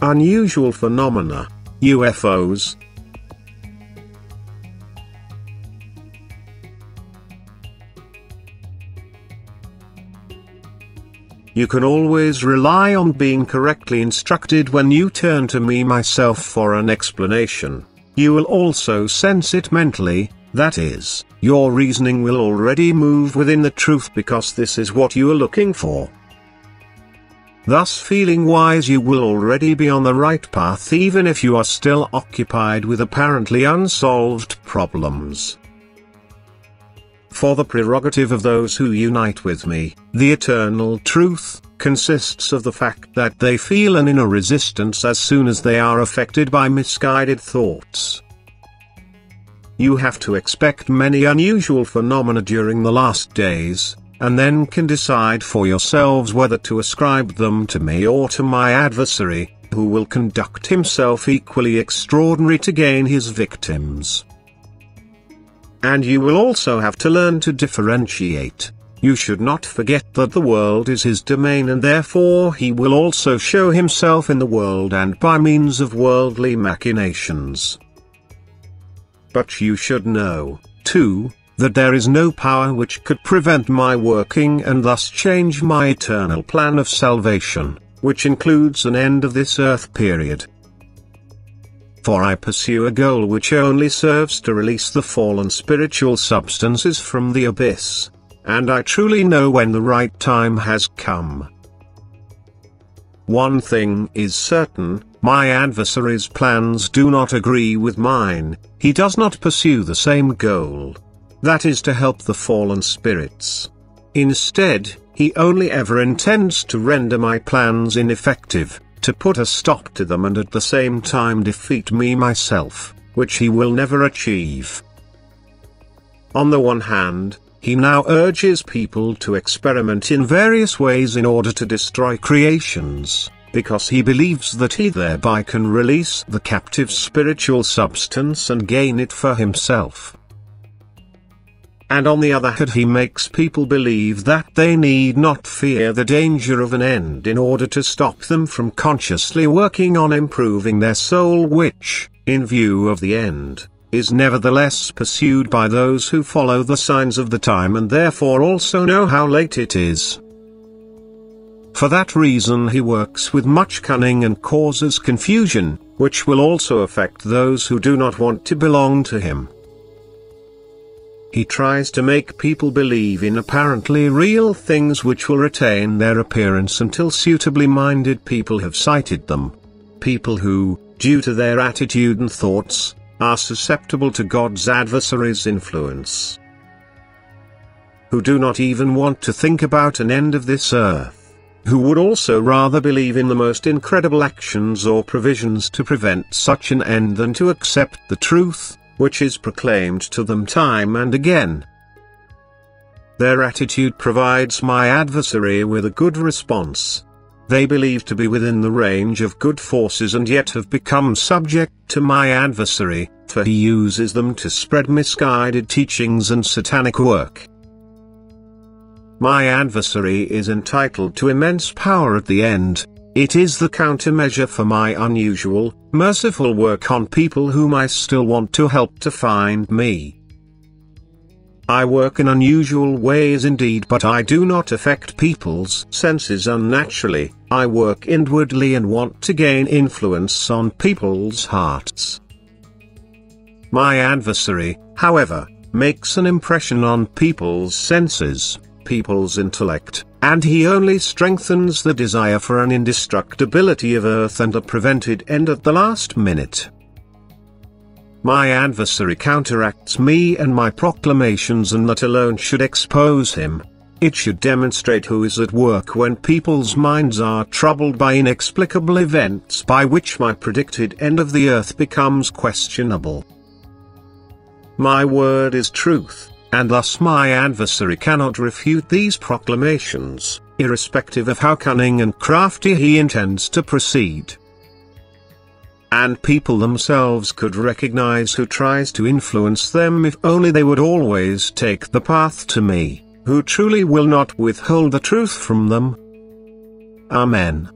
Unusual phenomena, UFOs. You can always rely on being correctly instructed when you turn to me myself for an explanation. You will also sense it mentally, that is, your reasoning will already move within the truth because this is what you are looking for. Thus, feeling-wise, you will already be on the right path even if you are still occupied with apparently unsolved problems. For the prerogative of those who unite with me, the eternal truth, consists of the fact that they feel an inner resistance as soon as they are affected by misguided thoughts. You have to expect many unusual phenomena during the last days, and then can decide for yourselves whether to ascribe them to me or to my adversary, who will conduct himself equally extraordinary to gain his victims. And you will also have to learn to differentiate. You should not forget that the world is his domain and therefore he will also show himself in the world and by means of worldly machinations. But you should know, too, that there is no power which could prevent my working and thus change my eternal plan of salvation, which includes an end of this earth period. For I pursue a goal which only serves to release the fallen spiritual substances from the abyss, and I truly know when the right time has come. One thing is certain, my adversary's plans do not agree with mine. He does not pursue the same goal. That is to help the fallen spirits. Instead, he only ever intends to render my plans ineffective, to put a stop to them and at the same time defeat me myself, which he will never achieve. On the one hand, he now urges people to experiment in various ways in order to destroy creations, because he believes that he thereby can release the captive spiritual substance and gain it for himself. And on the other hand, he makes people believe that they need not fear the danger of an end in order to stop them from consciously working on improving their soul, which, in view of the end, is nevertheless pursued by those who follow the signs of the time and therefore also know how late it is. For that reason he works with much cunning and causes confusion, which will also affect those who do not want to belong to him. He tries to make people believe in apparently real things which will retain their appearance until suitably minded people have sighted them. People who, due to their attitude and thoughts, are susceptible to God's adversary's influence. Who do not even want to think about an end of this earth. Who would also rather believe in the most incredible actions or provisions to prevent such an end than to accept the truth, which is proclaimed to them time and again. Their attitude provides my adversary with a good response. They believe to be within the range of good forces and yet have become subject to my adversary, for he uses them to spread misguided teachings and satanic work. My adversary is entitled to immense power at the end. It is the countermeasure for my unusual, merciful work on people whom I still want to help to find me. I work in unusual ways indeed, but I do not affect people's senses unnaturally. I work inwardly and want to gain influence on people's hearts. My adversary, however, makes an impression on people's senses, people's intellect, and he only strengthens the desire for an indestructibility of earth and a prevented end at the last minute. My adversary counteracts me and my proclamations, and that alone should expose him. It should demonstrate who is at work when people's minds are troubled by inexplicable events by which my predicted end of the earth becomes questionable. My word is truth, and thus my adversary cannot refute these proclamations, irrespective of how cunning and crafty he intends to proceed. And people themselves could recognize who tries to influence them if only they would always take the path to me, who truly will not withhold the truth from them. Amen.